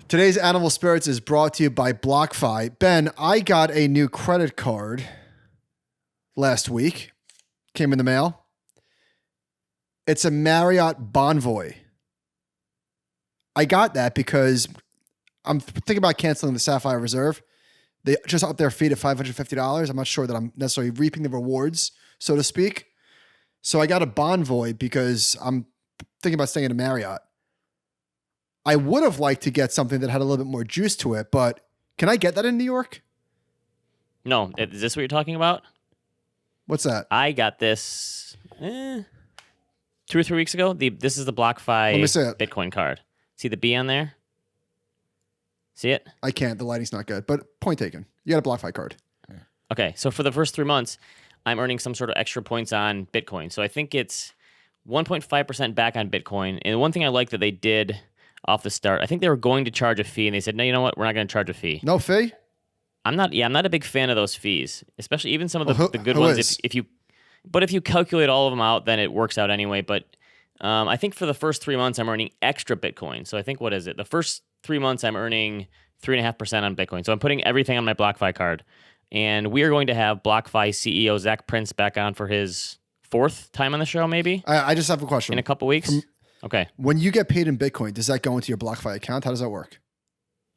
Today's Animal Spirits is brought to you by BlockFi. Ben, I got a new credit card last week. Came in the mail. It's a Marriott Bonvoy. I got that because I'm thinking about canceling the Sapphire Reserve. They just upped their fee to $550. I'm not sure that I'm necessarily reaping the rewards, so to speak. So I got a Bonvoy because I'm thinking about staying at a Marriott. I would have liked to get something that had a little bit more juice to it, but can I get that in New York? No. Is this what you're talking about? What's that? I got this 2 or 3 weeks ago. This is the BlockFi Let me see it. Bitcoin card. See the B on there? See it? I can't. The lighting's not good, but point taken. You got a BlockFi card. Okay, so for the first 3 months, I'm earning some sort of extra points on Bitcoin. So I think it's 1.5% back on Bitcoin. And one thing I like that they did off the start, I think they were going to charge a fee, and they said, no, you know what? We're not going to charge a fee. No fee? I'm not a big fan of those fees, especially even some of the good ones. If you calculate all of them out, then it works out anyway. But I think for the first 3 months, I'm earning extra Bitcoin. So I think, what is it? The first 3 months, I'm earning 3.5% on Bitcoin. So I'm putting everything on my BlockFi card. And we are going to have BlockFi CEO Zach Prince back on for his 4th time on the show, maybe? I just have a question. In a couple weeks? Okay. When you get paid in Bitcoin, does that go into your BlockFi account? How does that work?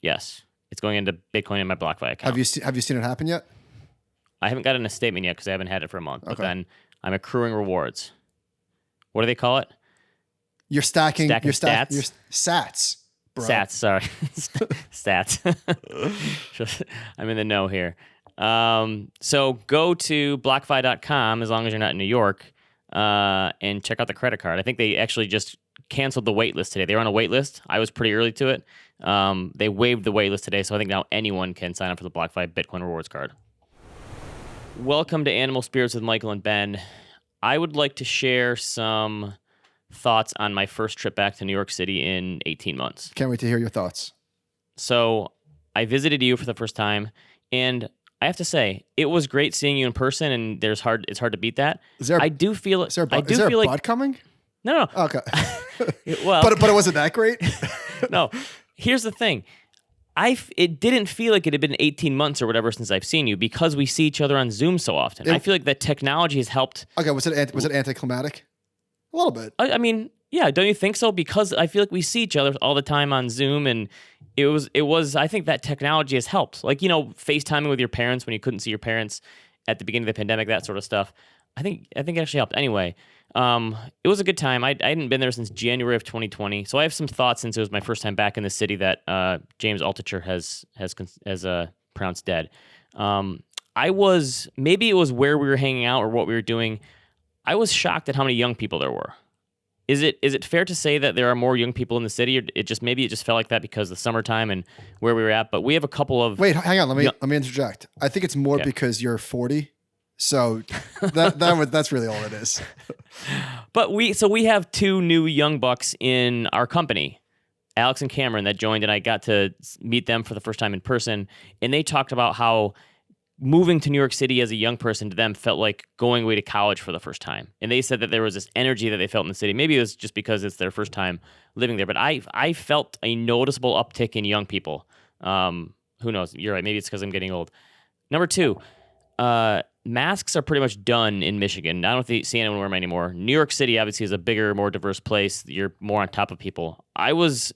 Yes. It's going into Bitcoin in my BlockFi account. Have you seen it happen yet? I haven't gotten a statement yet because I haven't had it for a month. Okay. But then I'm accruing rewards. What do they call it? You're stacking your stats? Your sats, bro. Stats, sorry. Stats. I'm in the know here. So go to BlockFi.com as long as you're not in New York and check out the credit card. I think they actually just canceled the wait list today. They were on a wait list. I was pretty early to it. They waived the wait list today, so I think now anyone can sign up for the BlockFi Bitcoin rewards card. Welcome to Animal Spirits with Michael and Ben. I would like to share some thoughts on my first trip back to New York City in 18 months. Can't wait to hear your thoughts. So I visited you for the first time, and I have to say, it was great seeing you in person, and it's hard to beat that. Is there a butt coming? No. Okay. Well, but it wasn't that great? No. Here's the thing. It didn't feel like it had been 18 months or whatever since I've seen you because we see each other on Zoom so often. I feel like that technology has helped. Okay, was it anticlimactic? A little bit. I mean, yeah, don't you think so? Because I feel like we see each other all the time on Zoom, and it was. I think that technology has helped. Like, FaceTiming with your parents when you couldn't see your parents at the beginning of the pandemic, that sort of stuff. I think it actually helped. Anyway, it was a good time. I hadn't been there since January of 2020, so I have some thoughts since it was my first time back in the city that James Altucher has pronounced dead. Maybe it was where we were hanging out or what we were doing. I was shocked at how many young people there were. Is it fair to say that there are more young people in the city, or it just felt like that because of the summertime and where we were at? But we have a couple of... Wait, hang on. Let me interject. I think it's more because you're 40. So that's really all it is. But we have 2 new young bucks in our company, Alex and Cameron, that joined, and I got to meet them for the first time in person. And they talked about how moving to New York City as a young person to them felt like going away to college for the first time. And they said that there was this energy that they felt in the city. Maybe it was just because it's their first time living there. But I felt a noticeable uptick in young people. Who knows? You're right. Maybe it's because I'm getting old. Number 2, masks are pretty much done in Michigan. I don't see anyone wear them anymore. New York City obviously is a bigger, more diverse place. You're more on top of people. I was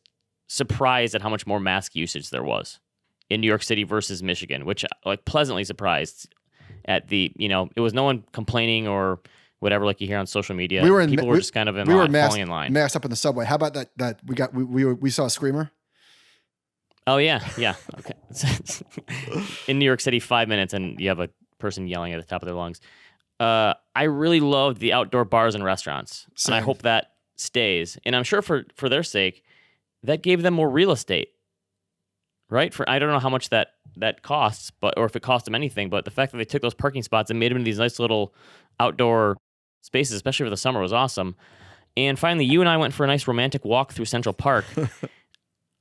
surprised at how much more mask usage there was in New York City versus Michigan, which pleasantly surprised at the, it was no one complaining or whatever like you hear on social media. People were just kind of falling in line. Masked up in the subway. How about that we saw a screamer? Oh yeah. Okay. In New York City, 5 minutes and you have a person yelling at the top of their lungs. I really loved the outdoor bars and restaurants. Same. And I hope that stays. And I'm sure for their sake, that gave them more real estate. Right? I don't know how much that costs, or if it cost them anything, but the fact that they took those parking spots and made them into these nice little outdoor spaces, especially for the summer, was awesome. And finally, you and I went for a nice romantic walk through Central Park.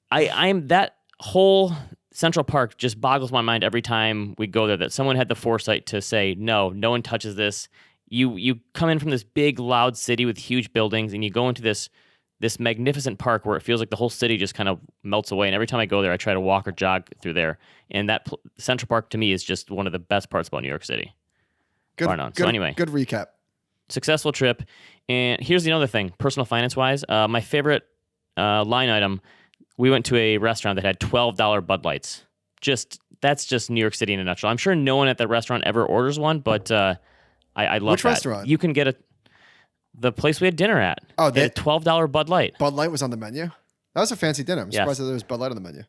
That whole Central Park just boggles my mind every time we go there, that someone had the foresight to say, no one touches this. You come in from this big, loud city with huge buildings, and you go into this this magnificent park where it feels like the whole city just kind of melts away. And every time I go there, I try to walk or jog through there. And that Central Park to me is just one of the best parts about New York City. Bar none. So anyway, good recap. Successful trip. And here's another thing, personal finance wise. My favorite line item, we went to a restaurant that had $12 Bud Lights. That's just New York City in a nutshell. I'm sure no one at that restaurant ever orders one, but I love Which that. restaurant? You can get the place we had dinner at. Oh, they had a $12 Bud Light. Bud Light was on the menu? That was a fancy dinner. I'm surprised that there was Bud Light on the menu.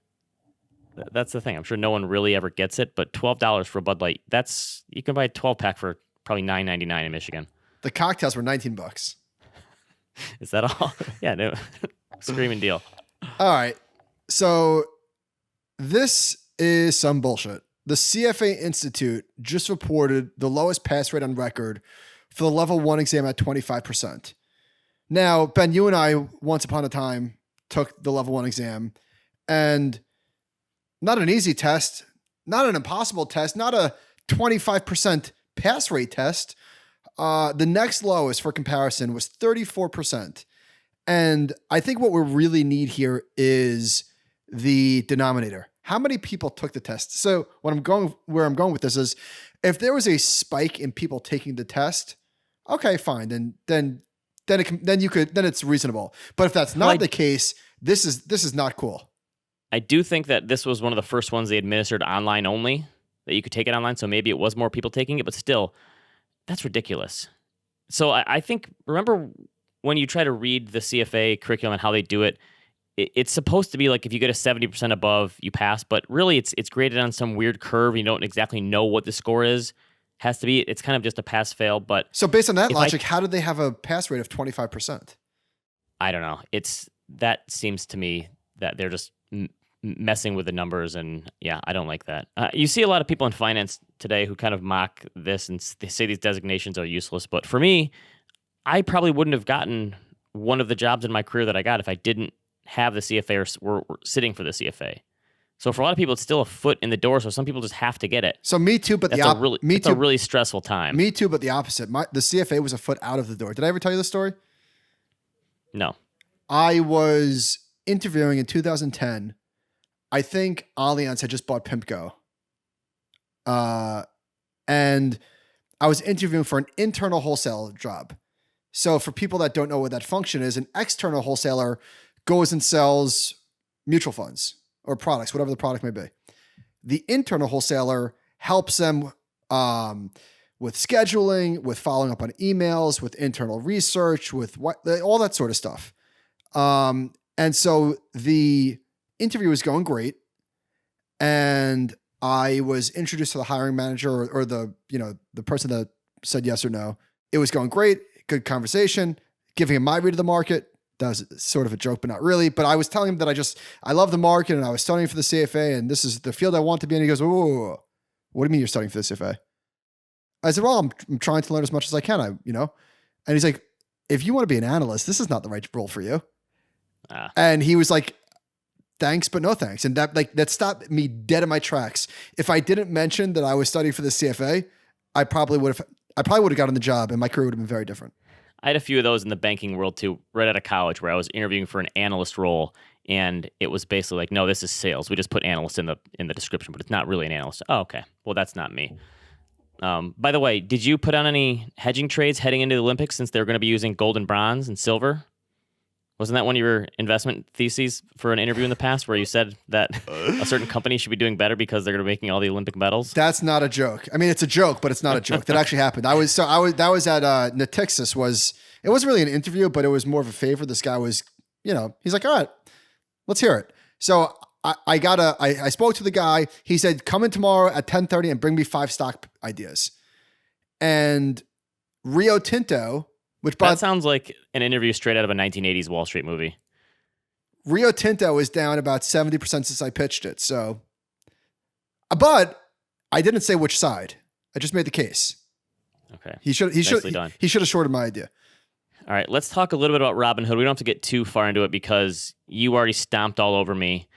That's the thing. I'm sure no one really ever gets it, but $12 for a Bud Light, you can buy a 12-pack for probably $9.99 in Michigan. The cocktails were $19. Is that all? Yeah, no. Screaming deal. All right. So this is some bullshit. The CFA Institute just reported the lowest pass rate on record for the level 1 exam at 25%. Now, Ben, you and I, once upon a time, took the level 1 exam, and not an easy test, not an impossible test, not a 25% pass rate test. The next lowest for comparison was 34%. And I think what we really need here is the denominator. How many people took the test? So where I'm going with this is, if there was a spike in people taking the test, okay, fine. Then it's reasonable. But if that's not the case, this is not cool. I do think that this was one of the first ones they administered online only, that you could take it online. So maybe it was more people taking it, but still, that's ridiculous. So I think, remember when you try to read the CFA curriculum and how they do it, it's supposed to be like if you get a 70% above, you pass, but really it's graded on some weird curve. You don't exactly know what the score is. Has to be, it's kind of just a pass fail. But so based on that logic, how did they have a pass rate of 25%? I don't know. That seems to me that they're just messing with the numbers, and yeah, I don't like that. You see a lot of people in finance today who kind of mock this and they say these designations are useless. But for me, I probably wouldn't have gotten one of the jobs in my career that I got if I didn't have the CFA or were sitting for the CFA. So for a lot of people, it's still a foot in the door. So some people just have to get it. So me too, but it's a really stressful time. Me too, but the opposite. The CFA was a foot out of the door. Did I ever tell you this story? No. I was interviewing in 2010. I think Allianz had just bought PIMCO. And I was interviewing for an internal wholesale job. So for people that don't know what that function is, an external wholesaler goes and sells mutual funds or products, whatever the product may be. The internal wholesaler helps them with scheduling, with following up on emails, with internal research, with all that sort of stuff. And so the interview was going great, and I was introduced to the hiring manager or the person that said yes or no. It was going great, good conversation, giving him my read of the market. That was sort of a joke, but not really. But I was telling him that I love the market and I was studying for the CFA and this is the field I want to be in. He goes, "Oh, what do you mean you're studying for the CFA?" I said, "Well, I'm trying to learn as much as I can, And he's like, "If you want to be an analyst, this is not the right role for you." And he was like, "Thanks, but no thanks." And that stopped me dead in my tracks. If I didn't mention that I was studying for the CFA, I probably would have gotten the job and my career would have been very different. I had a few of those in the banking world too, right out of college, where I was interviewing for an analyst role, and it was basically like, "No, this is sales. We just put analyst in the description, but it's not really an analyst." Oh, okay. Well, that's not me. By the way, did you put on any hedging trades heading into the Olympics since they're going to be using gold and bronze and silver? Wasn't that one of your investment theses for an interview in the past where you said that a certain company should be doing better because they're going to be making all the Olympic medals? That's not a joke. I mean, it's a joke, but it's not a joke. That actually happened. That was at Natixis. It wasn't really an interview, but it was more of a favor. This guy was, he's like, "All right, let's hear it." So I spoke to the guy. He said, "Come in tomorrow at 10:30 and bring me 5 stock ideas." And Rio Tinto, that sounds like an interview straight out of a 1980s Wall Street movie. Rio Tinto is down about 70% since I pitched it. So, but I didn't say which side. I just made the case. Okay. He should have shorted my idea. All right, let's talk a little bit about Robinhood. We don't have to get too far into it because you already stomped all over me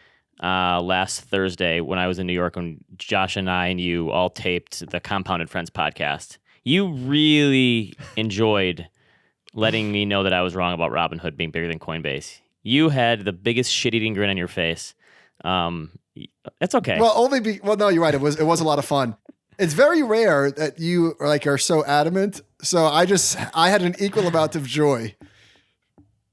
last Thursday when I was in New York when Josh and I and you all taped the Compounded Friends podcast. You really enjoyed letting me know that I was wrong about Robinhood being bigger than Coinbase. You had the biggest shit-eating grin on your face. That's okay. Well, no, you're right. It was a lot of fun. It's very rare that you are so adamant. So I had an equal amount of joy.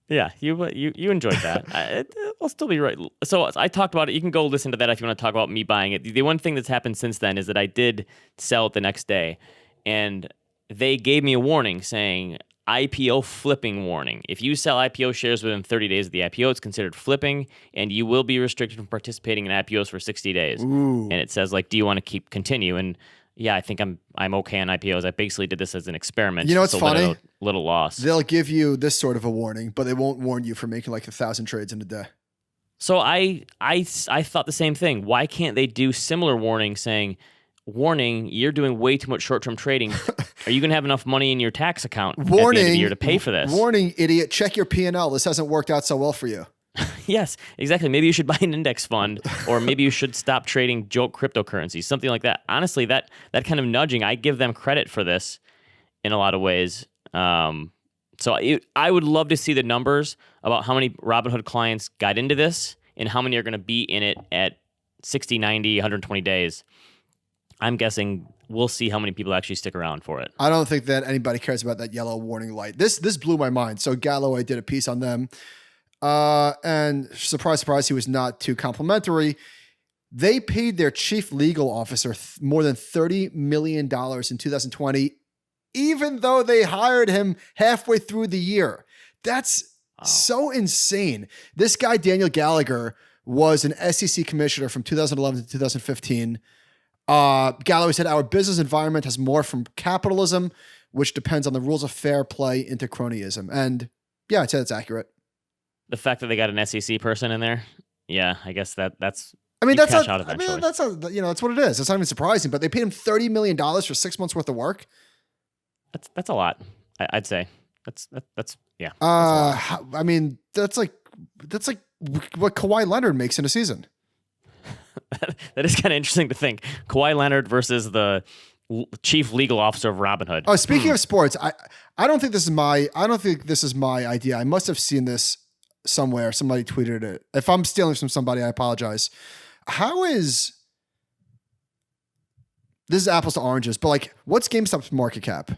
Yeah, you enjoyed that. I'll still be right. So I talked about it. You can go listen to that if you want to talk about me buying it. The one thing that's happened since then is that I did sell it the next day, and they gave me a warning saying IPO flipping warning. If you sell IPO shares within 30 days of the IPO, it's considered flipping, and you will be restricted from participating in IPOs for 60 days. Ooh. And it says do you want to continue? And yeah, I think I'm okay on IPOs. I basically did this as an experiment. You know what's funny? Little loss. They'll give you this sort of a warning, but they won't warn you for making 1,000 trades in a day. So I thought the same thing. Why can't they do similar warning saying, warning, you're doing way too much short-term trading. Are you going to have enough money in your tax account at the end of the year to pay for this? Warning, idiot, check your P&L. This hasn't worked out so well for you. Yes, exactly. Maybe you should buy an index fund, or maybe you should stop trading joke cryptocurrencies, something like that. Honestly, that kind of nudging, I give them credit for this in a lot of ways. So I would love to see the numbers about how many Robinhood clients got into this and how many are going to be in it at 60, 90, 120 days. I'm guessing we'll see how many people actually stick around for it. I don't think that anybody cares about that yellow warning light. This blew my mind. So Galloway did a piece on them. And surprise, surprise, he was not too complimentary. They paid their chief legal officer more than $30 million in 2020, even though they hired him halfway through the year. That's so insane. This guy, Daniel Gallagher, was an SEC commissioner from 2011 to 2015. Galloway said, our business environment has morphed from capitalism, which depends on the rules of fair play, into cronyism. And yeah, I'd say that's accurate. The fact that they got an SEC person in there, yeah, I guess that's. I mean, that's what it is. It's not even surprising, but they paid him $30 million for 6 months worth of work. That's a lot. I'd say that's yeah. I mean, that's like what Kawhi Leonard makes in a season. That is kind of interesting to think. Kawhi Leonard versus the chief legal officer of Robinhood. Oh, speaking of sports, I don't think this is my idea. I must have seen this somewhere. Somebody tweeted it. If I'm stealing from somebody, I apologize. This is apples to oranges, but what's GameStop's market cap?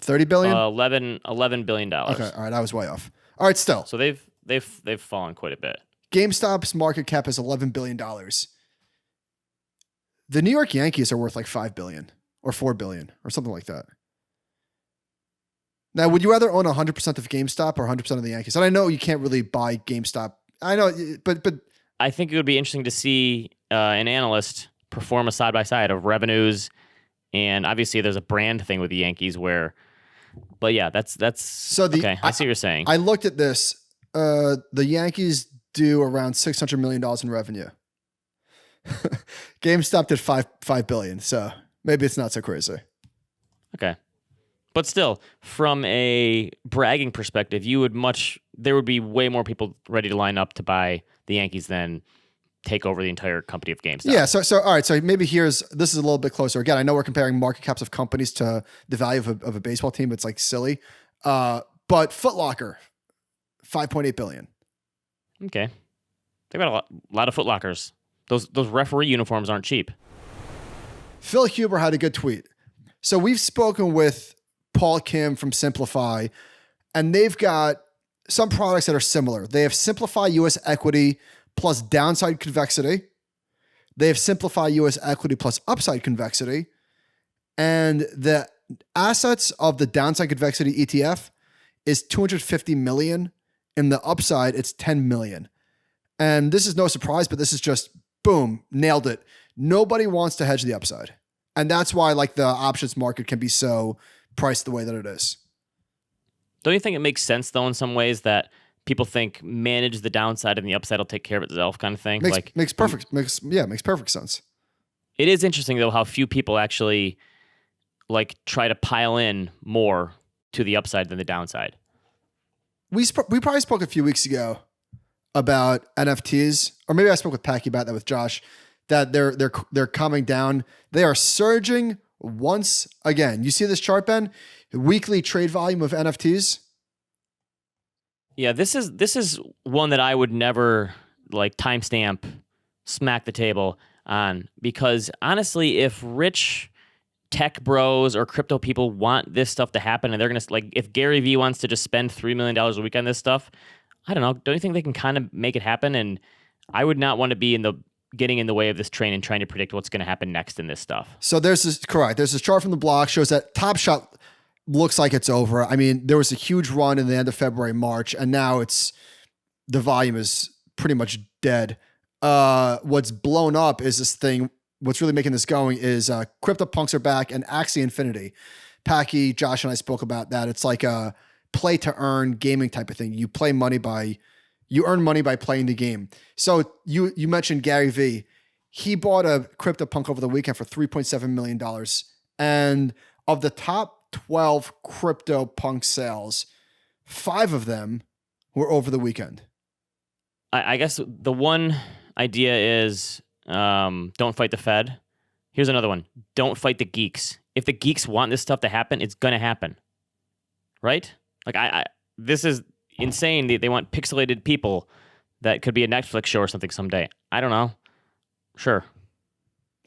30 billion? $11 billion. Okay, all right, I was way off. All right, still. So they've fallen quite a bit. GameStop's market cap is $11 billion. The New York Yankees are worth $5 billion or $4 billion or something like that. Now, would you rather own 100% of GameStop or 100% of the Yankees? And I know you can't really buy GameStop. I know, but I think it would be interesting to see an analyst perform a side-by-side of revenues, and obviously there's a brand thing with the Yankees but yeah, that's so okay. I see what you're saying. I looked at this. The Yankees do around $600 million in revenue. GameStop did $5 billion, so maybe it's not so crazy. Okay. But still, from a bragging perspective, there would be way more people ready to line up to buy the Yankees than take over the entire company of GameStop. Yeah. So all right. So maybe this is a little bit closer. Again, I know we're comparing market caps of companies to the value of a baseball team. It's silly. But Foot Locker, $5.8 billion. Okay. They've got a lot of Foot Lockers. Those referee uniforms aren't cheap. Phil Huber had a good tweet. So we've spoken with Paul Kim from Simplify, and they've got some products that are similar. They have Simplify US Equity plus downside convexity. They have Simplify US Equity plus upside convexity. And the assets of the downside convexity ETF is $250 million. In the upside, it's $10 million. And this is no surprise, but this is just, boom, nailed it. Nobody wants to hedge the upside. And that's why the options market can be so priced the way that it is. Don't you think it makes sense, though, in some ways that people think manage the downside and the upside will take care of itself kind of thing? Makes perfect sense. It is interesting, though, how few people actually try to pile in more to the upside than the downside. We probably spoke a few weeks ago about NFTs, or maybe I spoke with Packy about that with Josh, that they're coming down. They are surging once again. You see this chart, Ben? Weekly trade volume of NFTs. Yeah, this is one that I would never like timestamp, smack the table on, because honestly, if rich tech bros or crypto people want this stuff to happen, and they're gonna like, if Gary Vee wants to just spend $3 million a week on this stuff, I don't know. Don't you think they can kind of make it happen? And I would not want to be getting in the way of this train and trying to predict what's going to happen next in this stuff. So there's this chart from the block shows that Top Shot looks like it's over. I mean, there was a huge run in the end of February, March, and now the volume is pretty much dead. What's blown up is this thing. What's really making this going is CryptoPunks are back and Axie Infinity. Packy, Josh, and I spoke about that. It's like a play to earn gaming type of thing. You earn money by playing the game. So you mentioned Gary Vee. He bought a CryptoPunk over the weekend for $3.7 million. And of the top 12 CryptoPunk sales, 5 of them were over the weekend. I guess the one idea is don't fight the Fed. Here's another one. Don't fight the geeks. If the geeks want this stuff to happen, it's going to happen. Right? Like this is insane. They want pixelated people that could be a Netflix show or something someday. I don't know. Sure.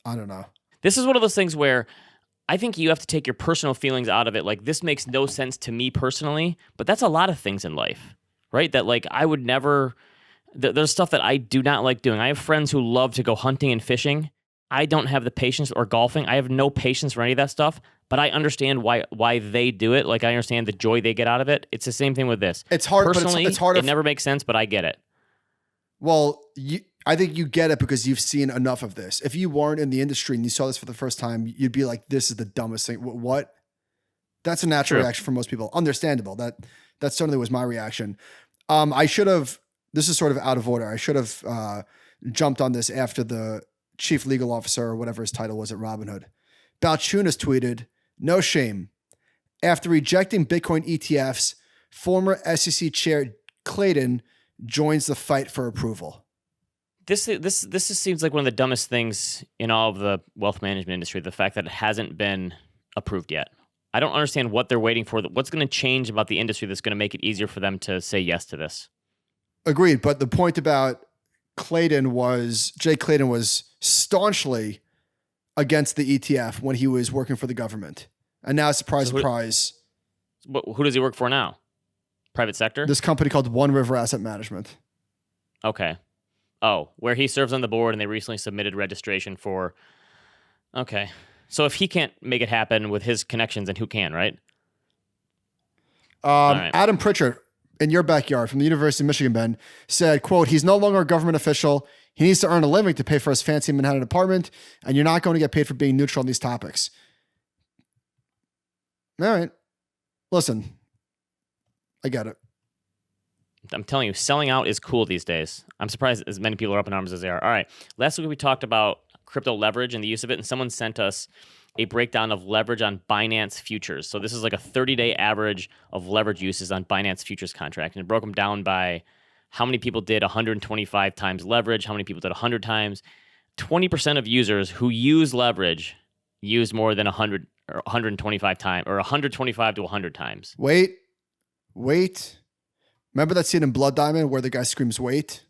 I don't know. This is one of those things where I think you have to take your personal feelings out of it. Like, this makes no sense to me personally, but that's a lot of things in life, right? That like I would never... There's stuff that I do not like doing. I have friends who love to go hunting and fishing. I don't have the patience, or golfing. I have no patience for any of that stuff, but I understand why they do it. Like, I understand the joy they get out of it. It's the same thing with this. It's hard. Personally, but it's hard. It never makes sense, but I get it. Well, I think you get it because you've seen enough of this. If you weren't in the industry and you saw this for the first time, you'd be like, this is the dumbest thing. What? That's a natural reaction for most people. Understandable. That certainly was my reaction. I should have... This is sort of out of order. I should have jumped on this after the chief legal officer or whatever his title was at Robinhood. Balchunas tweeted, "No shame. After rejecting Bitcoin ETFs, former SEC chair Clayton joins the fight for approval." This seems like one of the dumbest things in all of the wealth management industry, the fact that it hasn't been approved yet. I don't understand what they're waiting for. What's going to change about the industry that's going to make it easier for them to say yes to this? Agreed. But the point about Jay Clayton was staunchly against the ETF when he was working for the government. And now, surprise. Who does he work for now? Private sector? This company called One River Asset Management. Okay. Oh, where he serves on the board, and they recently submitted registration for... Okay. So if he can't make it happen with his connections, then who can, right? Right. Adam Pritchard, in your backyard from the University of Michigan, Ben, said, quote, "He's no longer a government official. He needs to earn a living to pay for his fancy Manhattan apartment, and you're not going to get paid for being neutral on these topics." All right. Listen, I get it. I'm telling you, selling out is cool these days. I'm surprised as many people are up in arms as they are. All right. Last week we talked about crypto leverage and the use of it, and someone sent us a breakdown of leverage on Binance futures. So this is like a 30-day average of leverage uses on Binance futures contract, and it broke them down by how many people did 125 times leverage, how many people did 100 times. 20% of users who use leverage use more than 100 or 125 times, or 125 to 100 times. Wait. Remember that scene in Blood Diamond where the guy screams, "Wait"?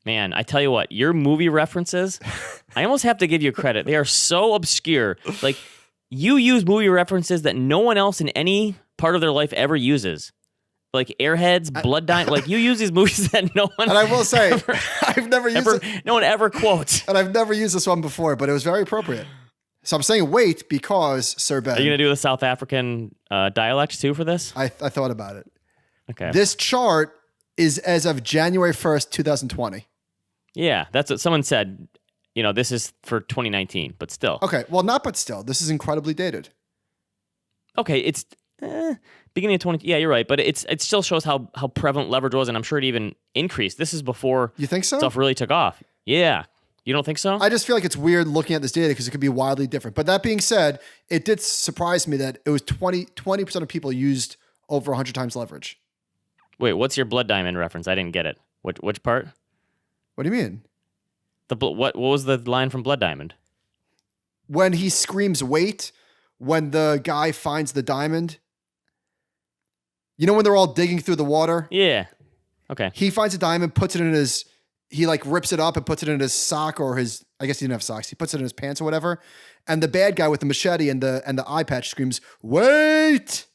Man, I tell you what, your movie references, I almost have to give you credit. They are so obscure. Like, you use movie references that no one else in any part of their life ever uses. Like Airheads, Blood Diamond. Like, you use these movies that no one... And I will say, I've never used it. No one ever quotes. And I've never used this one before, but it was very appropriate. So I'm saying wait because, Sir Ben... Are you going to do the South African dialect too for this? I thought about it. Okay. This chart is as of January 1st, 2020. Yeah, that's what someone said. You know, this is for 2019, but still. Okay, well, but still. This is incredibly dated. Okay, it's beginning of 20. Yeah, you're right, but it still shows how prevalent leverage was, and I'm sure it even increased. This is before you think so? Stuff really took off. Yeah. You don't think so? I just feel like it's weird looking at this data because it could be wildly different. But that being said, it did surprise me that it was 20% of people used over 100 times leverage. Wait, what's your Blood Diamond reference? I didn't get it. Which part? What do you mean? What was the line from Blood Diamond? When he screams "wait," when the guy finds the diamond. You know when they're all digging through the water? Yeah. Okay. He finds a diamond, puts it in his, he like rips it up and puts it in his sock or his, I guess he didn't have socks. He puts it in his pants or whatever. And the bad guy with the machete and the eye patch screams, "Wait!"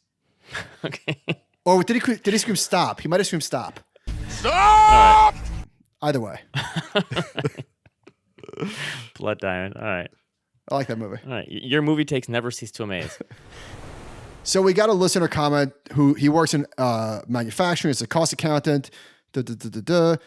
Okay. Or did he scream stop? He might have screamed stop. Stop! Either way. Blood Diamond. All right. I like that movie. All right. Your movie takes never cease to amaze. So we got a listener comment who he works in manufacturing. It's a cost accountant. They're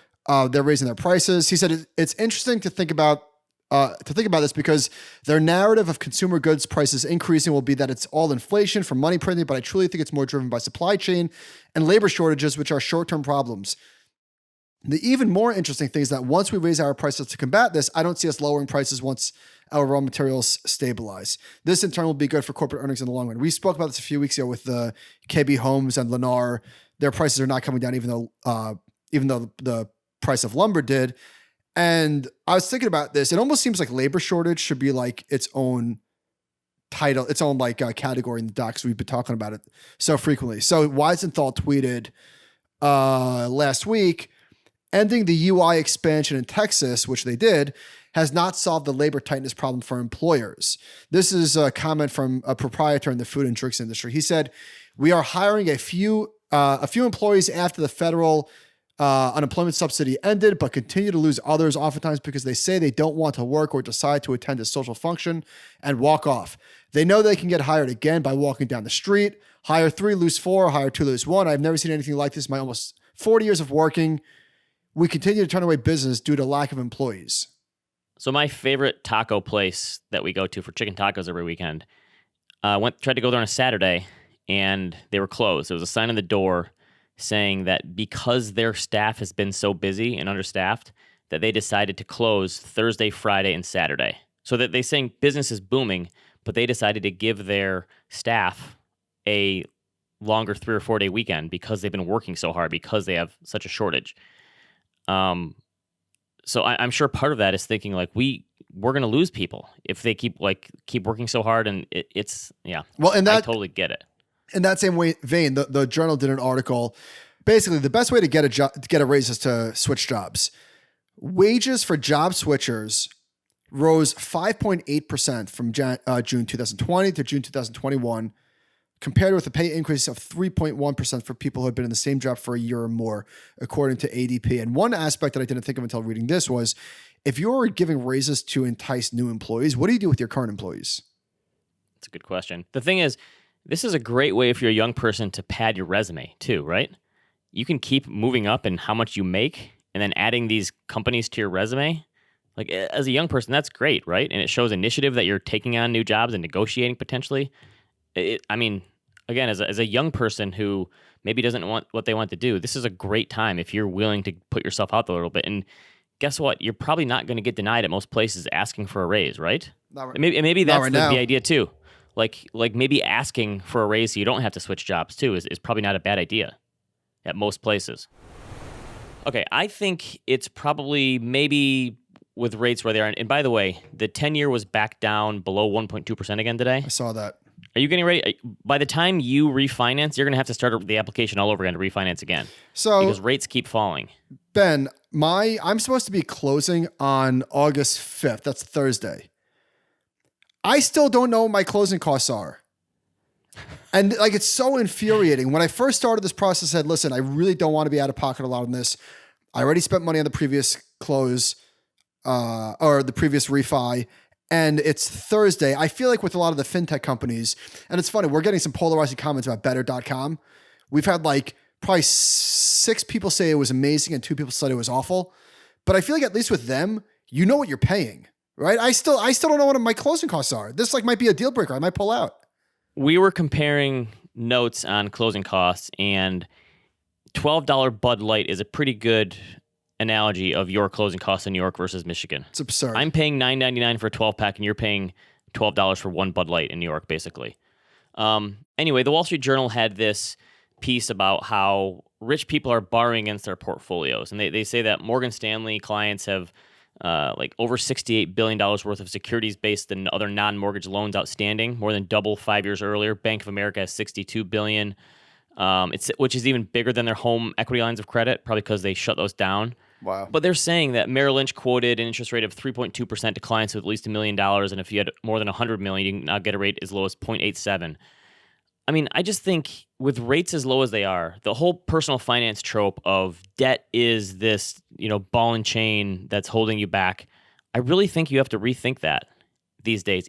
raising their prices. He said it's interesting to think about this because their narrative of consumer goods prices increasing will be that it's all inflation from money printing, but I truly think it's more driven by supply chain and labor shortages, which are short-term problems. The even more interesting thing is that once we raise our prices to combat this, I don't see us lowering prices once our raw materials stabilize. This in turn will be good for corporate earnings in the long run. We spoke about this a few weeks ago with the KB Homes and Lennar. Their prices are not coming down, even though the price of lumber did. And I was thinking about this. It almost seems like labor shortage should be like its own title, its own like category in the docs. We've been talking about it so frequently. So Weisenthal tweeted last week, ending the UI expansion in Texas, which they did, has not solved the labor tightness problem for employers. This is a comment from a proprietor in the food and drinks industry. He said, "We are hiring a few employees after the federal unemployment subsidy ended, but continue to lose others oftentimes because they say they don't want to work or decide to attend a social function and walk off. They know they can get hired again by walking down the street. Hire 3, lose 4, hire 2, lose 1. I've never seen anything like this in my almost 40 years of working. We continue to turn away business due to lack of employees." So my favorite taco place that we go to for chicken tacos every weekend, tried to go there on a Saturday, and they were closed. There was a sign on the door saying that because their staff has been so busy and understaffed, that they decided to close Thursday, Friday, and Saturday. So that they're saying business is booming, but they decided to give their staff a longer 3 or 4 day weekend because they've been working so hard because they have such a shortage. So I'm sure part of that is thinking like we're going to lose people if they keep working so hard, and it's Well, and I totally get it. In that same vein, the Journal did an article. Basically, the best way to get a raise is to switch jobs. Wages for job switchers rose 5.8% from June 2020 to June 2021, compared with a pay increase of 3.1% for people who had been in the same job for a year or more, according to ADP. And one aspect that I didn't think of until reading this was, if you're giving raises to entice new employees, what do you do with your current employees? That's a good question. The thing is, this is a great way if you're a young person to pad your resume too, right? You can keep moving up in how much you make and then adding these companies to your resume. Like as a young person, that's great, right? And it shows initiative that you're taking on new jobs and negotiating potentially. Again, as a young person who maybe doesn't want what they want to do, this is a great time if you're willing to put yourself out there a little bit. And guess what? You're probably not going to get denied at most places asking for a raise, right? Maybe that's the idea too. Like maybe asking for a raise so you don't have to switch jobs too is probably not a bad idea at most places. Okay, I think it's probably maybe with rates where they are. And by the way, the 10-year was back down below 1.2% again today. I saw that. Are you getting ready? By the time you refinance, you're going to have to start the application all over again to refinance again. So because rates keep falling. Ben, I'm supposed to be closing on August 5th. That's Thursday. I still don't know what my closing costs are. And like, it's so infuriating. When I first started this process, I said, listen, I really don't want to be out of pocket a lot on this. I already spent money on the previous close or the previous refi. And it's Thursday. I feel like with a lot of the fintech companies, and it's funny, we're getting some polarizing comments about better.com. We've had like probably 6 people say it was amazing and 2 people said it was awful. But I feel like at least with them, you know what you're paying, right? I still don't know what my closing costs are. This like might be a deal breaker. I might pull out. We were comparing notes on closing costs, and $12 Bud Light is a pretty good analogy of your closing costs in New York versus Michigan. It's absurd. I'm paying $9.99 for a 12-pack, and you're paying $12 for one Bud Light in New York, basically. Anyway, the Wall Street Journal had this piece about how rich people are borrowing against their portfolios, and they say that Morgan Stanley clients have like over $68 billion worth of securities based and other non-mortgage loans outstanding, more than double 5 years earlier. Bank of America has $62 billion, which is even bigger than their home equity lines of credit, probably because they shut those down. Wow. But they're saying that Merrill Lynch quoted an interest rate of 3.2% to clients with at least $1 million, and if you had more than $100 million, you can now get a rate as low as 0.87. I mean, I just think with rates as low as they are, the whole personal finance trope of debt is this, ball and chain that's holding you back. I really think you have to rethink that these days.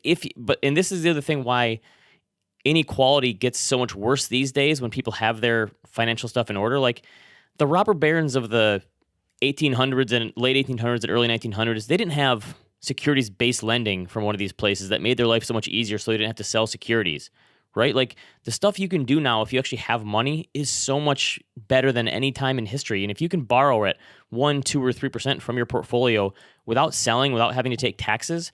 And this is the other thing why inequality gets so much worse these days when people have their financial stuff in order. Like the robber barons of the 1800s and late 1800s and early 1900s, they didn't have securities-based lending from one of these places that made their life so much easier so they didn't have to sell securities. Right? Like the stuff you can do now if you actually have money is so much better than any time in history. And if you can borrow at 1%, 2%, or 3% from your portfolio without selling, without having to take taxes,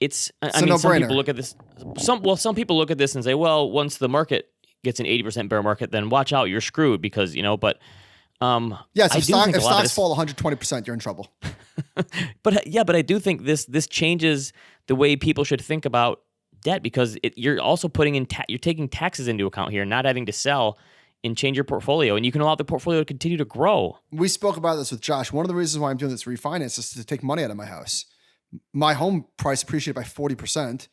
some people look at this. Some people look at this and say, well, once the market gets an 80% bear market, then watch out, you're screwed because, but yes, if stocks fall 120%, you're in trouble. But I do think this changes the way people should think about debt because you're also putting in you're taking taxes into account here, not having to sell and change your portfolio, and you can allow the portfolio to continue to grow. We spoke about this with Josh. One of the reasons why I'm doing this refinance is to take money out of my house. My home price appreciated by 40%,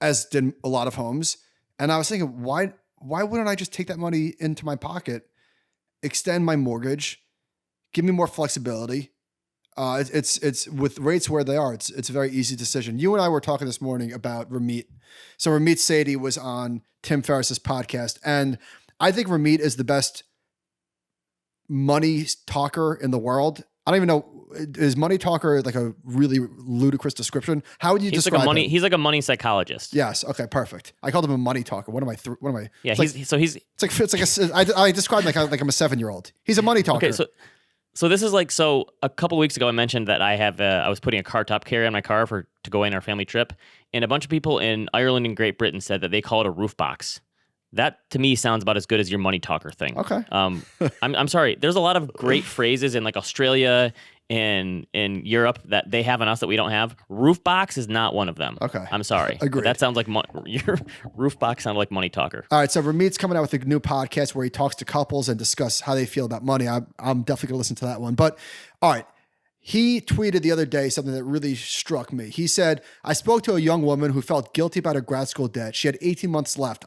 as did a lot of homes, and I was thinking, why wouldn't I just take that money into my pocket, extend my mortgage, give me more flexibility? It's with rates where they are, it's a very easy decision. You and I were talking this morning about Ramit. So Ramit Sethi was on Tim Ferriss's podcast, and I think Ramit is the best money talker in the world. I don't even know, is money talker like a really ludicrous description? How would you describe him? He's like a money psychologist. Yes. Okay. Perfect. I called him a money talker. What am I? Yeah. I described like I'm a 7-year-old. He's a money talker. Okay. So this is a couple weeks ago I mentioned that I was putting a car top carrier on my car to go in our family trip, and a bunch of people in Ireland and Great Britain said that they call it a roof box. That to me sounds about as good as your money talker thing. Okay. I'm sorry. There's a lot of great phrases in like Australia and in Europe that they have on us that we don't have. Roof box is not one of them. Okay. I'm sorry. Agreed. That sounds like your roof box sounded like money talker. All right. So Ramit's coming out with a new podcast where he talks to couples and discuss how they feel about money. I'm definitely gonna listen to that one. But all right. He tweeted the other day something that really struck me. He said, I spoke to a young woman who felt guilty about her grad school debt. She had 18 months left.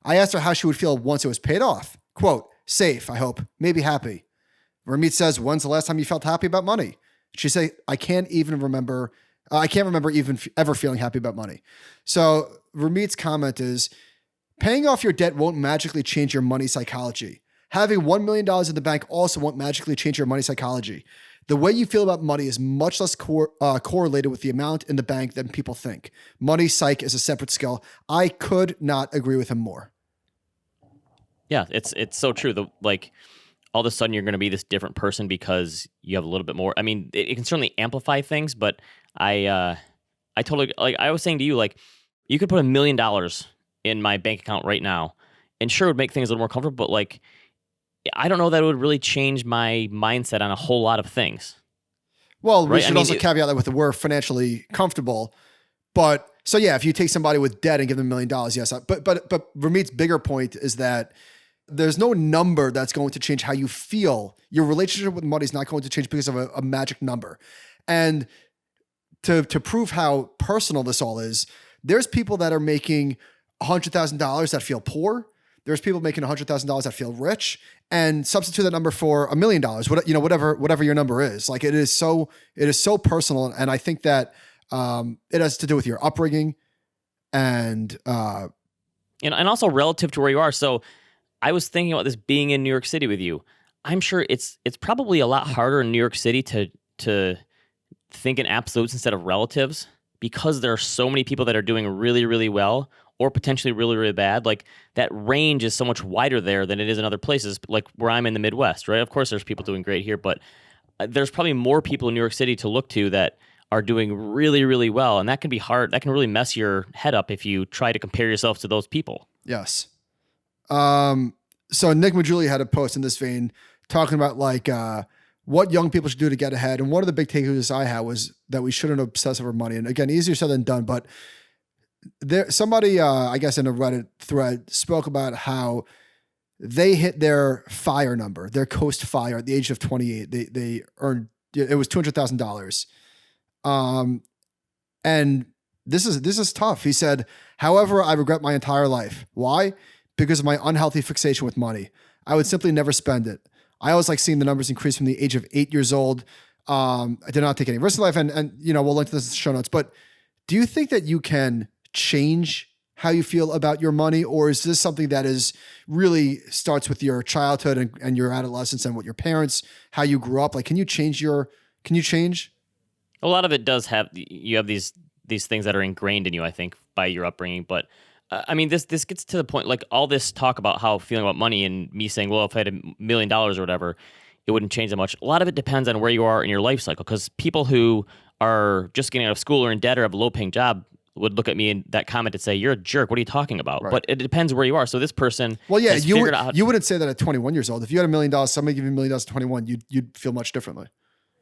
I asked her how she would feel once it was paid off. Quote, safe, I hope, maybe happy. Ramit says, when's the last time you felt happy about money? She said, I can't remember even ever feeling happy about money. So Ramit's comment is, paying off your debt won't magically change your money psychology. Having $1 million in the bank also won't magically change your money psychology. The way you feel about money is much less correlated with the amount in the bank than people think. Money psych is a separate skill. I could not agree with him more. Yeah, it's so true. All of a sudden you're going to be this different person because you have a little bit more. I mean, it can certainly amplify things, but I totally, like I was saying to you, like you could put $1 million in my bank account right now, and sure it would make things a little more comfortable, but like I don't know that it would really change my mindset on a whole lot of things. Well, right? We should also caveat that with the we're financially comfortable. But so yeah, if you take somebody with debt and give them $1 million, yes. But Ramit's bigger point is that there's no number that's going to change how you feel. Your relationship with money is not going to change because of a magic number. And to prove how personal this all is, there's people that are making $100,000 that feel poor. There's people making $100,000 that feel rich, and substitute that number for $1 million. Whatever your number is. Like it is so personal, and I think that it has to do with your upbringing and also relative to where you are. So I was thinking about this being in New York City with you. I'm sure it's probably a lot harder in New York City to think in absolutes instead of relatives because there are so many people that are doing really, really well or potentially really, really bad. Like that range is so much wider there than it is in other places, like where I'm in the Midwest, right? Of course, there's people doing great here, but there's probably more people in New York City to look to that are doing really, really well. And that can be hard. That can really mess your head up if you try to compare yourself to those people. Yes. So Nick Majuli had a post in this vein talking about like what young people should do to get ahead. And one of the big takeaways I had was that we shouldn't obsess over money. And again, easier said than done, but somebody, I guess in a Reddit thread spoke about how they hit their fire number, their coast fire at the age of 28. They earned, it was $200,000. And this is tough. He said, however, I regret my entire life. Why? Because of my unhealthy fixation with money. I would simply never spend it. I always like seeing the numbers increase from the age of 8 years old. I did not take any risks in life, and we'll link to this in the show notes. But do you think that you can change how you feel about your money, or is this something that is really starts with your childhood and your adolescence and what your parents, how you grew up? Like, can you change? A lot of it does have, you have these things that are ingrained in you, I think, by your upbringing. But I mean, this gets to the point, like all this talk about how feeling about money and me saying, well, if I had $1 million or whatever, it wouldn't change that much. A lot of it depends on where you are in your life cycle, because people who are just getting out of school or in debt or have a low-paying job would look at me in that comment and say, you're a jerk. What are you talking about? Right. But it depends where you are. So this person has figured out you wouldn't say that at 21 years old. If you had $1 million, somebody give you $1 million at 21, you'd feel much differently.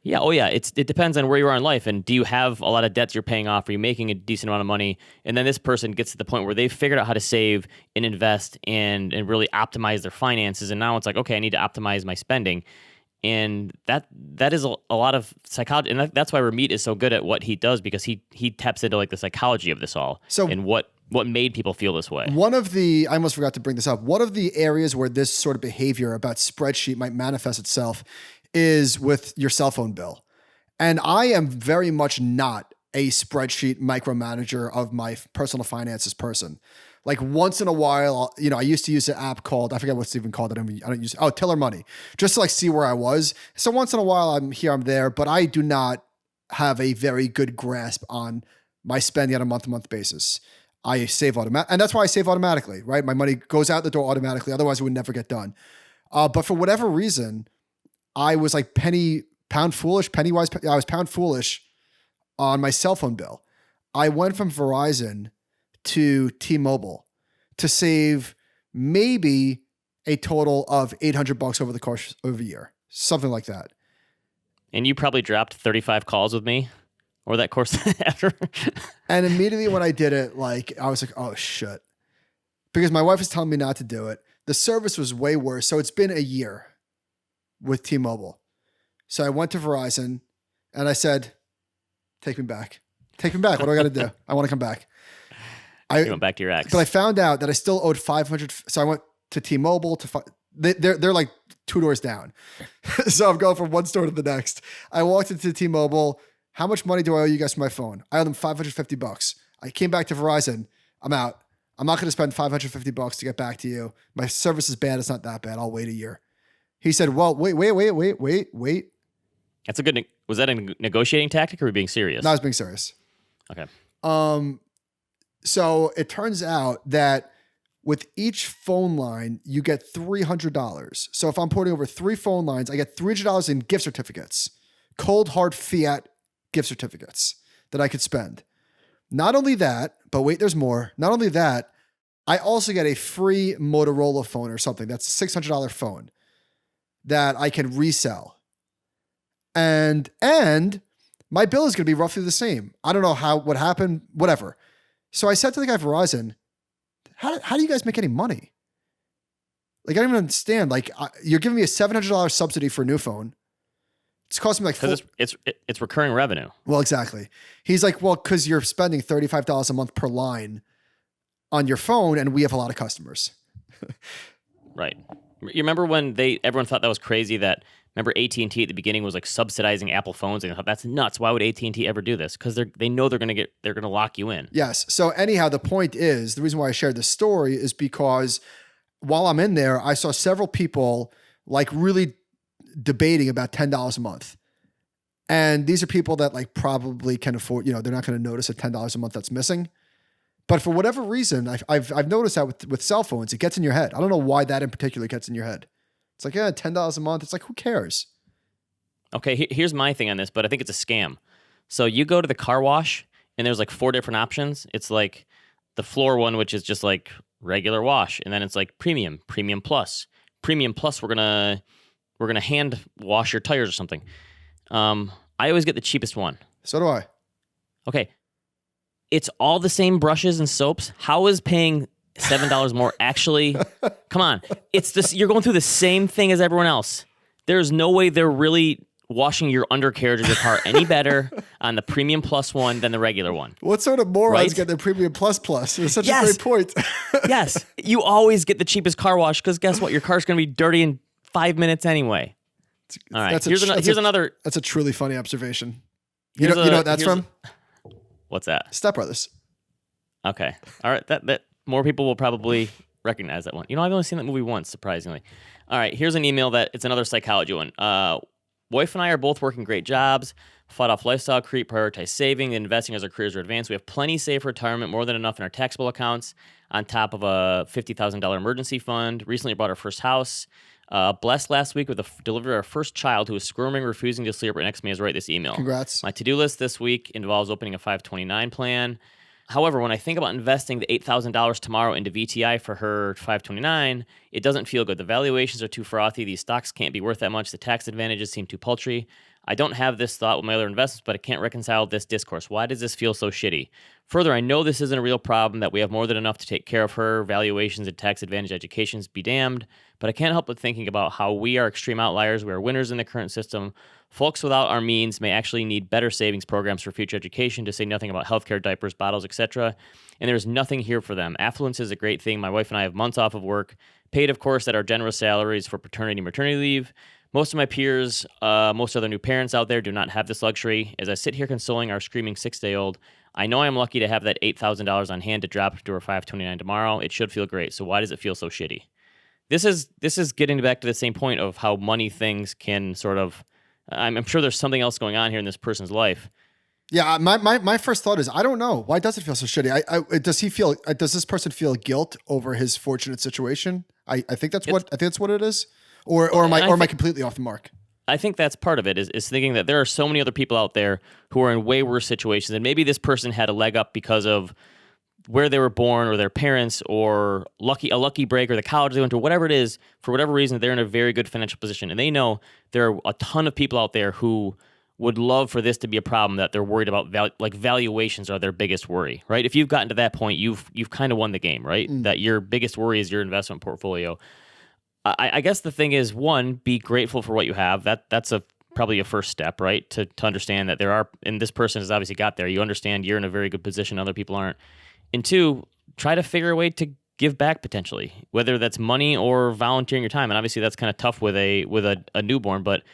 Yeah. Oh, yeah. It depends on where you are in life. And do you have a lot of debts you're paying off? Are you making a decent amount of money? And then this person gets to the point where they've figured out how to save and invest and really optimize their finances. And now it's like, okay, I need to optimize my spending. And that is a lot of psychology. And that's why Ramit is so good at what he does, because he taps into like the psychology of this all. So, and what made people feel this way. I almost forgot to bring this up. One of the areas where this sort of behavior about spreadsheet might manifest itself is with your cell phone bill. And I am very much not a spreadsheet micromanager of my personal finances person. Like once in a while, I used to use an app called, I forget what's even called. I don't use Tiller Money, just to like see where I was. So once in a while I'm here, I'm there, but I do not have a very good grasp on my spending on a month-to-month basis. I save automatically, and that's why I save automatically, right? My money goes out the door automatically. Otherwise it would never get done. But for whatever reason, I was like pound foolish on my cell phone bill. I went from Verizon to T-Mobile to save maybe a total of $800 over the course of a year, something like that. And you probably dropped 35 calls with me or that course after. And immediately when I did it, like I was like, oh shit. Because my wife was telling me not to do it. The service was way worse. So it's been a year with T-Mobile. So I went to Verizon and I said, take me back. Take me back. What do I got to do? I want to come back. You went back to your ex. But I found out that I still owed $500. So I went to T-Mobile they're like 2 doors down. So I'm going from one store to the next. I walked into T-Mobile. How much money do I owe you guys for my phone? I owe them $550. I came back to Verizon. I'm out. I'm not going to spend $550 to get back to you. My service is bad. It's not that bad. I'll wait a year. He said, well, wait. That's a good, was that a negotiating tactic or were you being serious? No, I was being serious. Okay. So it turns out that with each phone line, you get $300. So if I'm porting over 3 phone lines, I get $300 in gift certificates, cold hard fiat gift certificates that I could spend. Not only that, but wait, there's more. Not only that, I also get a free Motorola phone or something. That's a $600 phone that I can resell. And my bill is going to be roughly the same. I don't know what happened, whatever. So I said to the guy at Verizon, how do you guys make any money? Like, I don't even understand. Like, you're giving me a $700 subsidy for a new phone. It's costing me like because it's recurring revenue. Well, exactly. He's like, well, because you're spending $35 a month per line on your phone, and we have a lot of customers. Right. You remember when everyone thought that was crazy? Remember AT&T at the beginning was like subsidizing Apple phones, and I thought that's nuts. Why would AT&T ever do this? Because they know they're gonna lock you in. Yes. So anyhow, the point is, the reason why I shared this story is because while I'm in there, I saw several people like really debating about $10 a month. And these are people that like probably can afford, they're not going to notice a $10 a month that's missing. But for whatever reason, I've noticed that with cell phones, it gets in your head. I don't know why that in particular gets in your head. It's like, yeah, $10 a month. It's like, who cares? Okay, here's my thing on this, but I think it's a scam. So you go to the car wash and there's like 4 different options. It's like the floor one, which is just like regular wash. And then it's like premium plus. Premium plus, we're going to we're going to hand wash your tires or something. I always get the cheapest one. So do I. Okay. It's all the same brushes and soaps. How is paying $7 more actually? Come on. It's this. You're going through the same thing as everyone else. There's no way they're really washing your undercarriage of your car any better on the Premium Plus one than the regular one. What sort of morons Right? get their Premium Plus? It's such Yes. a great point. Yes. You always get the cheapest car wash because guess what? Your car's going to be dirty in 5 minutes anyway. All right. Here's another. That's a truly funny observation. You Here's know what that's here's from? What's that? Step Brothers. Okay. All right. That more people will probably recognize that one. You know, I've only seen that movie once, surprisingly. All right. Here's an email that it's another psychology one. Wife and I are both working great jobs, fought off lifestyle creep, prioritize saving and investing as our careers are advanced. We have plenty saved for retirement, more than enough in our taxable accounts, on top of a $50,000 emergency fund. Recently bought our first house. Blessed last week with the delivery of our first child who was squirming, refusing to sleep. Right next to me is write this email. Congrats. My to-do list this week involves opening a 529 plan. However, when I think about investing the $8,000 tomorrow into VTI for her 529, it doesn't feel good. The valuations are too frothy. These stocks can't be worth that much. The tax advantages seem too paltry. I don't have this thought with my other investments, but I can't reconcile this discourse. Why does this feel so shitty? Further, I know this isn't a real problem, that we have more than enough to take care of her. Valuations and tax advantage educations be damned. But I can't help but thinking about how we are extreme outliers. We are winners in the current system. Folks without our means may actually need better savings programs for future education, to say nothing about healthcare, diapers, bottles, etc. And there's nothing here for them. Affluence is a great thing. My wife and I have months off of work, paid, of course, at our generous salaries for paternity and maternity leave. Most of my peers, most other new parents out there do not have this luxury. As I sit here consoling our screaming 6-day-old, I know I'm lucky to have that $8,000 on hand to drop to our 529 tomorrow. It should feel great. So why does it feel so shitty? This is getting back to the same point of how money things can sort of. I'm sure there's something else going on here in this person's life. Yeah, my first thought is, I don't know. Why does it feel so shitty? Does this person feel guilt over his fortunate situation? I think that's what it is. Or am I completely off the mark? I think that's part of it, is thinking that there are so many other people out there who are in way worse situations, and maybe this person had a leg up because of where they were born or their parents or a lucky break or the college they went to, whatever it is. For whatever reason, they're in a very good financial position, and they know there are a ton of people out there who would love for this to be a problem, that they're worried about. Valuations are their biggest worry, right? If you've gotten to that point, you've kind of won the game, right? That your biggest worry is your investment portfolio. I guess the thing is, one, be grateful for what you have. That's probably a first step, right? To understand that there are, and this person has obviously got there. You understand you're in a very good position, other people aren't. And two, try to figure a way to give back potentially, whether that's money or volunteering your time. And obviously that's kind of tough with a newborn, but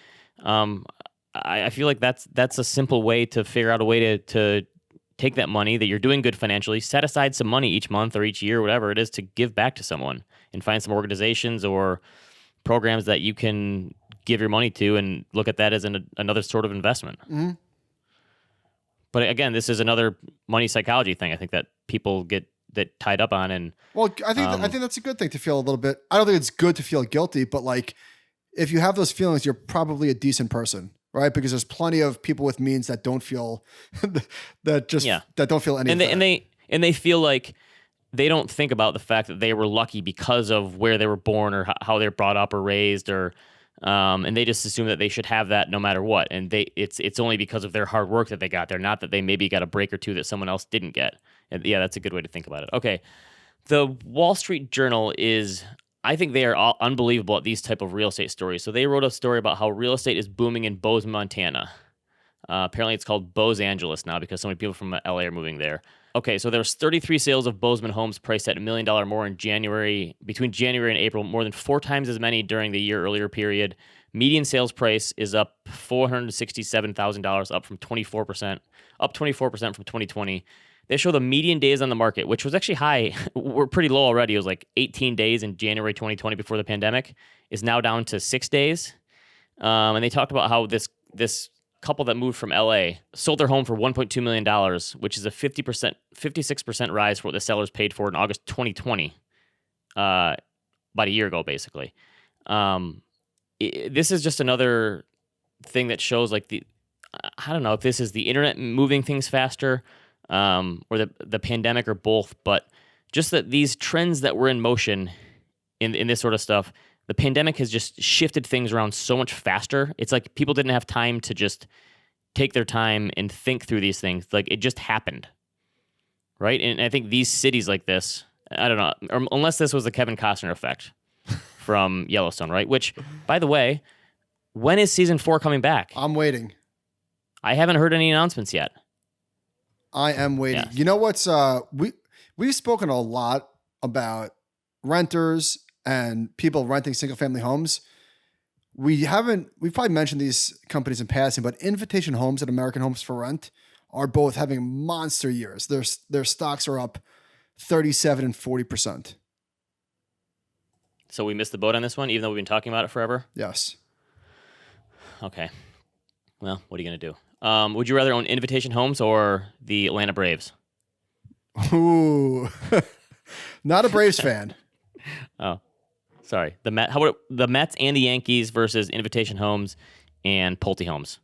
I feel like that's a simple way to figure out a way to take that money that you're doing good financially, set aside some money each month or each year, whatever it is, to give back to someone, and find some organizations or programs that you can give your money to, and look at that as another sort of investment. Mm-hmm. But again, this is another money psychology thing, I think, that people get that tied up on. And well, I think that's a good thing to feel a little bit. I don't think it's good to feel guilty, but like, if you have those feelings, you're probably a decent person, right? Because there's plenty of people with means that don't feel that don't feel anything. And they feel like they don't think about the fact that they were lucky because of where they were born or how they're brought up or raised, or and they just assume that they should have that no matter what. And it's only because of their hard work that they got there, not that they maybe got a break or two that someone else didn't get. And yeah, that's a good way to think about it. Okay. The Wall Street Journal I think they are all unbelievable at these type of real estate stories. So they wrote a story about how real estate is booming in Bozeman, Montana. Apparently it's called Bose Angeles now because so many people from LA are moving there. Okay, so there's 33 sales of Bozeman homes priced at $1 million more in between January and April, more than 4 times as many during the year earlier period. Median sales price is up $467,000, up 24% from 2020. They show the median days on the market, which was actually high. We're pretty low already. It was like 18 days in January 2020 before the pandemic, is now down to 6 days. And they talked about how this couple that moved from LA sold their home for $1.2 million, which is a 56% rise for what the sellers paid for in August 2020, about a year ago, basically. This is just another thing that shows like I don't know if this is the internet moving things faster, or the pandemic, or both, but just that these trends that were in motion in this sort of stuff The pandemic has just shifted things around so much faster. It's like people didn't have time to just take their time and think through these things. Like it just happened, right? And I think these cities like this, I don't know, unless this was the Kevin Costner effect from Yellowstone, right? Which, by the way, when is season 4 coming back? I'm waiting. I haven't heard any announcements yet. I am waiting. Yeah. You know what's we've spoken a lot about renters and people renting single family homes. We've probably mentioned these companies in passing, but Invitation Homes and American Homes for Rent are both having monster years. Their stocks are up 37 and 40%. So we missed the boat on this one, even though we've been talking about it forever? Yes. Okay. Well, what are you going to do? Would you rather own Invitation Homes or the Atlanta Braves? Ooh. Not a Braves fan. Oh, sorry. How about the Mets and the Yankees versus Invitation Homes and Pulte Homes?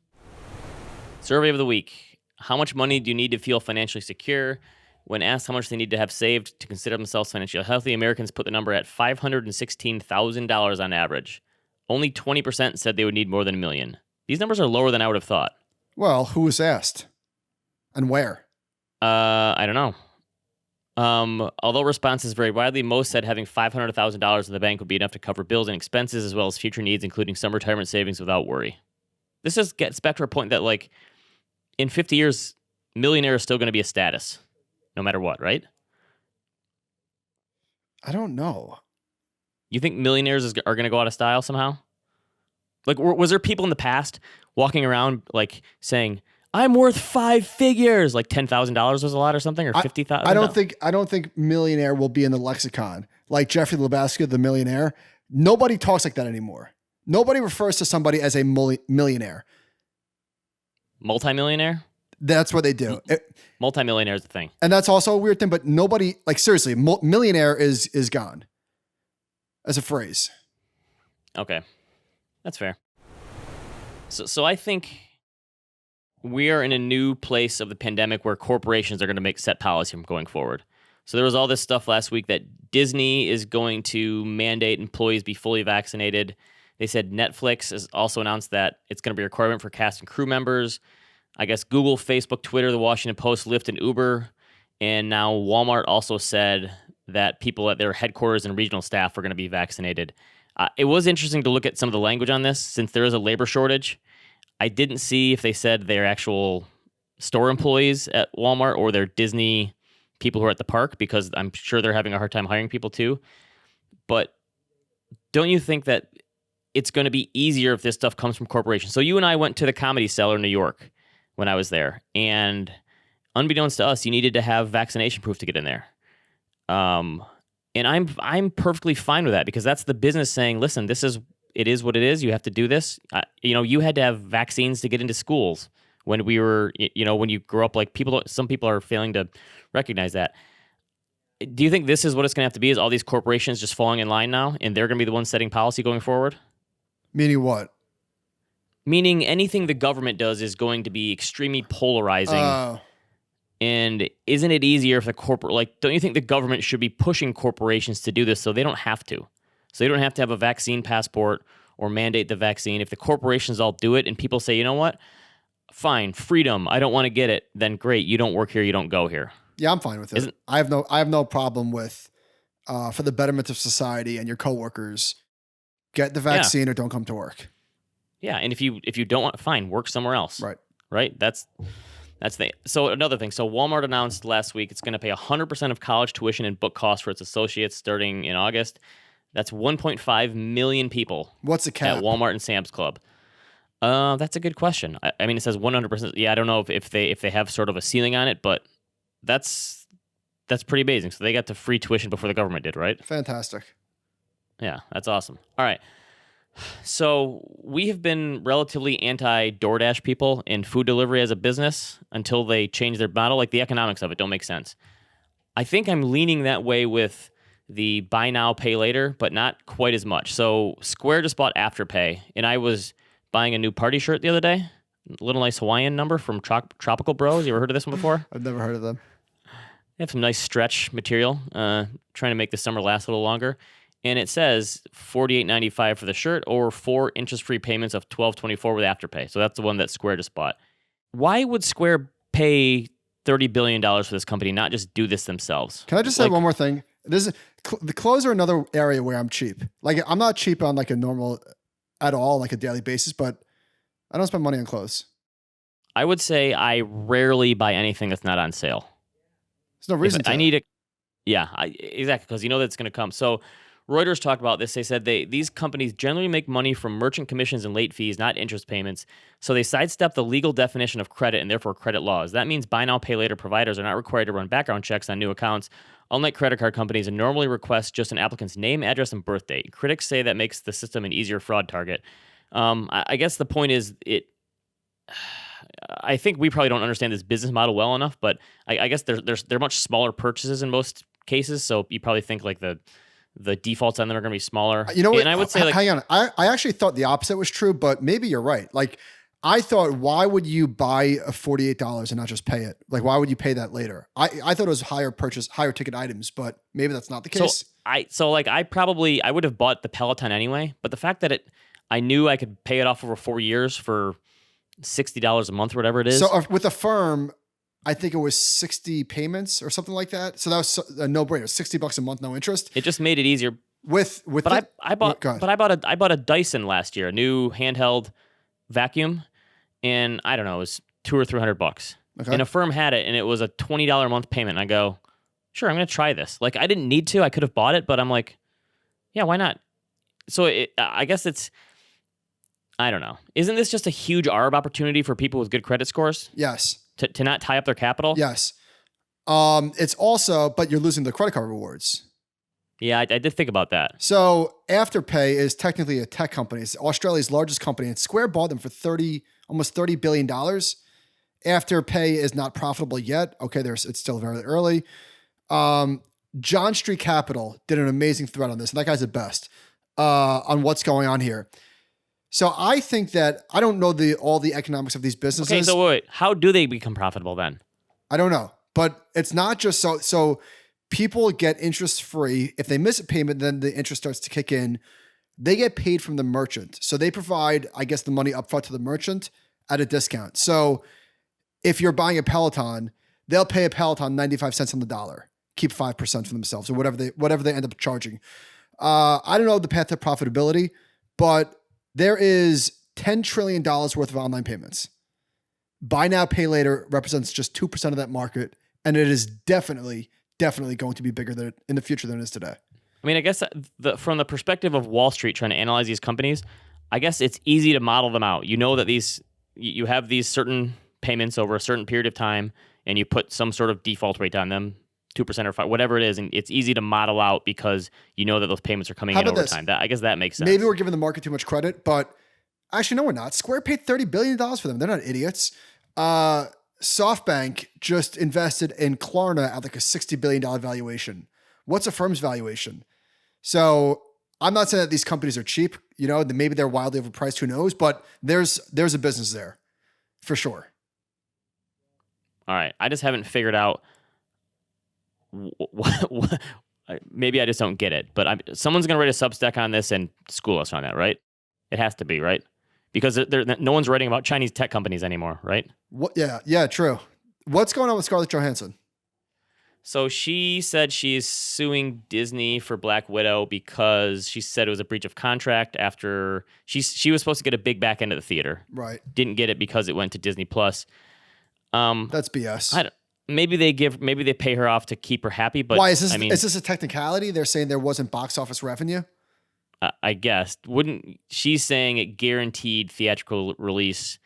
Survey of the week. How much money do you need to feel financially secure? When asked how much they need to have saved to consider themselves financially healthy, Americans put the number at $516,000 on average. Only 20% said they would need more than $1 million. These numbers are lower than I would have thought. Well, who was asked? And where? I don't know. Although responses vary widely, most said having $500,000 in the bank would be enough to cover bills and expenses as well as future needs, including some retirement savings without worry. This just gets back to a point that, like, in 50 years, millionaire is still going to be a status, no matter what, right? I don't know. You think millionaires are going to go out of style somehow? Like, was there people in the past walking around, like, saying, I'm worth 5 figures, like $10,000 was a lot or something, or 50,000? I don't think millionaire will be in the lexicon. Like Jeffrey Lebowski, the millionaire. Nobody talks like that anymore. Nobody refers to somebody as a millionaire. Multimillionaire? That's what they do. Multimillionaire is the thing. And that's also a weird thing, but nobody, like, seriously, millionaire is gone as a phrase. Okay. That's fair. So I think we are in a new place of the pandemic where corporations are going to set policy from going forward. So there was all this stuff last week that Disney is going to mandate employees be fully vaccinated. They said Netflix has also announced that it's going to be a requirement for cast and crew members. I guess Google, Facebook, Twitter, the Washington Post, Lyft, and Uber. And now Walmart also said that people at their headquarters and regional staff are going to be vaccinated. It was interesting to look at some of the language on this since there is a labor shortage. I didn't see if they said they're actual store employees at Walmart or they're Disney people who are at the park, because I'm sure they're having a hard time hiring people too. But don't you think that it's going to be easier if this stuff comes from corporations? So you and I went to the Comedy Cellar in New York when I was there, and unbeknownst to us, you needed to have vaccination proof to get in there. And I'm perfectly fine with that, because that's the business saying, listen, it is what it is. You have to do this. You had to have vaccines to get into schools when we were, when you grow up. Like some people are failing to recognize that. Do you think this is what it's going to have to be? Is all these corporations just falling in line now, and they're going to be the ones setting policy going forward? Meaning what? Meaning anything the government does is going to be extremely polarizing. And isn't it easier if don't you think the government should be pushing corporations to do this so they don't have to? So they don't have to have a vaccine passport or mandate the vaccine. If the corporations all do it and people say, you know what? Fine, freedom, I don't want to get it, then great, you don't work here, you don't go here. Yeah, I'm fine with it. I have no problem with for the betterment of society and your coworkers, get the vaccine or don't come to work. Yeah, and if you don't want, fine, work somewhere else. Right? That's so another thing. So Walmart announced last week it's going to pay 100% of college tuition and book costs for its associates starting in August. That's 1.5 million people. What's the cap? At Walmart and Sam's Club. That's a good question. I mean, it says 100%. Yeah, I don't know if they have sort of a ceiling on it, but that's pretty amazing. So they got the free tuition before the government did, right? Fantastic. Yeah, that's awesome. All right. So we have been relatively anti-DoorDash people in food delivery as a business until they change their model. Like, the economics of it don't make sense. I think I'm leaning that way with the buy now, pay later, but not quite as much. So Square just bought Afterpay, and I was buying a new party shirt the other day, a little nice Hawaiian number from Tropical Bros. You ever heard of this one before? I've never heard of them. They have some nice stretch material, trying to make the summer last a little longer. and it says $48.95 for the shirt or 4 interest-free payments of $12.24 with Afterpay. So that's the one that Square just bought. Why would Square pay $30 billion for this company, not just do this themselves? Can I just say one more thing? The clothes are another area where I'm cheap. Like, I'm not cheap on like a normal at all, like a daily basis, but I don't spend money on clothes. I would say I rarely buy anything that's not on sale. There's no reason to. I need it. Yeah, exactly, because you know that's going to come. So Reuters talked about this. They said these companies generally make money from merchant commissions and late fees, not interest payments. So they sidestep the legal definition of credit and therefore credit laws. That means buy now, pay later providers are not required to run background checks on new accounts, unlike credit card companies, and normally request just an applicant's name, address, and birth date. Critics say that makes the system an easier fraud target. I guess the point is I think we probably don't understand this business model well enough, but I guess they're much smaller purchases in most cases, so you probably think like the defaults on them are going to be smaller. You know what? And I would say, like, hang on. I actually thought the opposite was true, but maybe you're right. Like, I thought, why would you buy a $48 and not just pay it? Like, why would you pay that later? I thought it was higher ticket items, but maybe that's not the case. I would have bought the Peloton anyway, but the fact that I knew I could pay it off over 4 years for $60 a month or whatever it is. So with Affirm, I think it was 60 payments or something like that. So that was a no-brainer. $60 a month, no interest. It just made it easier. I bought a Dyson last year, a new handheld vacuum, and I don't know, it was $200 or $300. Okay. And Affirm had it, and it was a $20 a month payment. And I go, sure, I'm going to try this. Like, I didn't need to. I could have bought it, but I'm like, yeah, why not? So I guess I don't know. Isn't this just a huge ARB opportunity for people with good credit scores? Yes. To not tie up their capital? Yes. It's also, but you're losing the credit card rewards. Yeah, I did think about that. So Afterpay is technically a tech company. It's Australia's largest company, and Square bought them for almost $30 billion. Afterpay is not profitable yet. Okay, it's still very early. John Street Capital did an amazing thread on this, and that guy's the best on what's going on here. So I think that I don't know all the economics of these businesses. Okay, so wait, how do they become profitable then? I don't know, but it's not just so people get interest free. If they miss a payment, then the interest starts to kick in. They get paid from the merchant. So they provide, I guess, the money upfront to the merchant at a discount. So if you're buying a Peloton, they'll pay a Peloton 95 cents on the dollar, keep 5% for themselves or whatever they end up charging. I don't know the path to profitability, but there is $10 trillion worth of online payments. Buy now, pay later represents just 2% of that market. And it is definitely going to be bigger in the future than it is today. I mean, I guess from the perspective of Wall Street trying to analyze these companies, I guess it's easy to model them out. You know that you have these certain payments over a certain period of time, and you put some sort of default rate on them, 2% or 5%, whatever it is, and it's easy to model out because you know that those payments are coming in over time. I guess that makes sense. Maybe we're giving the market too much credit, but actually, no, we're not. Square paid $30 billion for them. They're not idiots. SoftBank just invested in Klarna at like a $60 billion valuation. What's Affirm's valuation? So I'm not saying that these companies are cheap. You know, maybe they're wildly overpriced. Who knows? But there's a business there for sure. All right. I just haven't figured out what maybe I just don't get it, but someone's going to write a Substack on this and school us on that, right? It has to be, right? Because no one's writing about Chinese tech companies anymore, right? Yeah, true. What's going on with Scarlett Johansson? So she said she's suing Disney for Black Widow because she said it was a breach of contract after she was supposed to get a big back end of the theater. Right. Didn't get it because it went to Disney Plus. That's BS. Maybe they pay her off to keep her happy, but why is this? Is this a technicality? They're saying there wasn't box office revenue. I guess she's saying it guaranteed theatrical release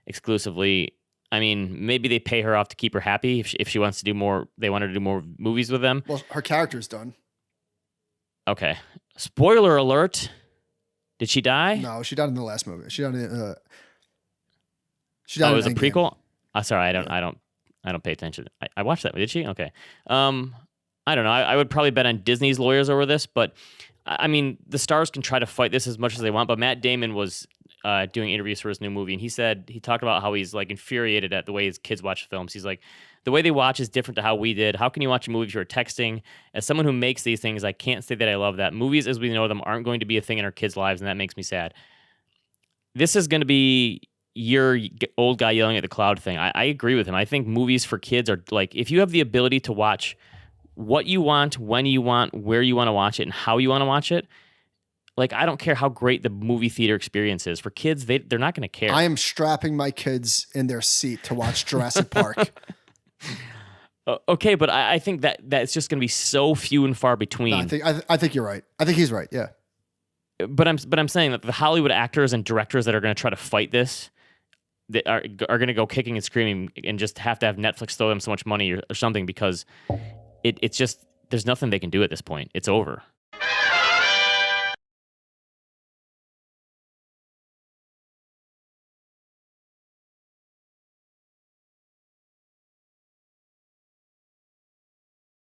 exclusively. I mean, maybe they pay her off to keep her happy if she wants to do more. They want her to do more movies with them. Well, her character's done. Okay. Spoiler alert. Did she die? No, she died in the last movie. She died in. It was a prequel. Sorry, I don't pay attention. I watched that. Did she? Okay. I don't know. I would probably bet on Disney's lawyers over this, but I mean, the stars can try to fight this as much as they want. But Matt Damon was doing interviews for his new movie, and he talked about how he's like infuriated at the way his kids watch films. He's like, the way they watch is different to how we did. How can you watch a movie if you're texting? As someone who makes these things, I can't say that I love that. Movies, as we know them, aren't going to be a thing in our kids' lives, and that makes me sad. This is going to be your old guy yelling at the cloud thing. I agree with him. I think movies for kids are like, if you have the ability to watch what you want, when you want, where you want to watch it, and how you want to watch it, like, I don't care how great the movie theater experience is. For kids, they're not going to care. I am strapping my kids in their seat to watch Jurassic Park. Okay, but I think that's just going to be so few and far between. No, I think you're right. I think he's right. Yeah. But I'm saying that the Hollywood actors and directors that are going to try to fight this, that are going to go kicking and screaming and just have to have Netflix throw them so much money or something, because it's just, there's nothing they can do at this point. It's over.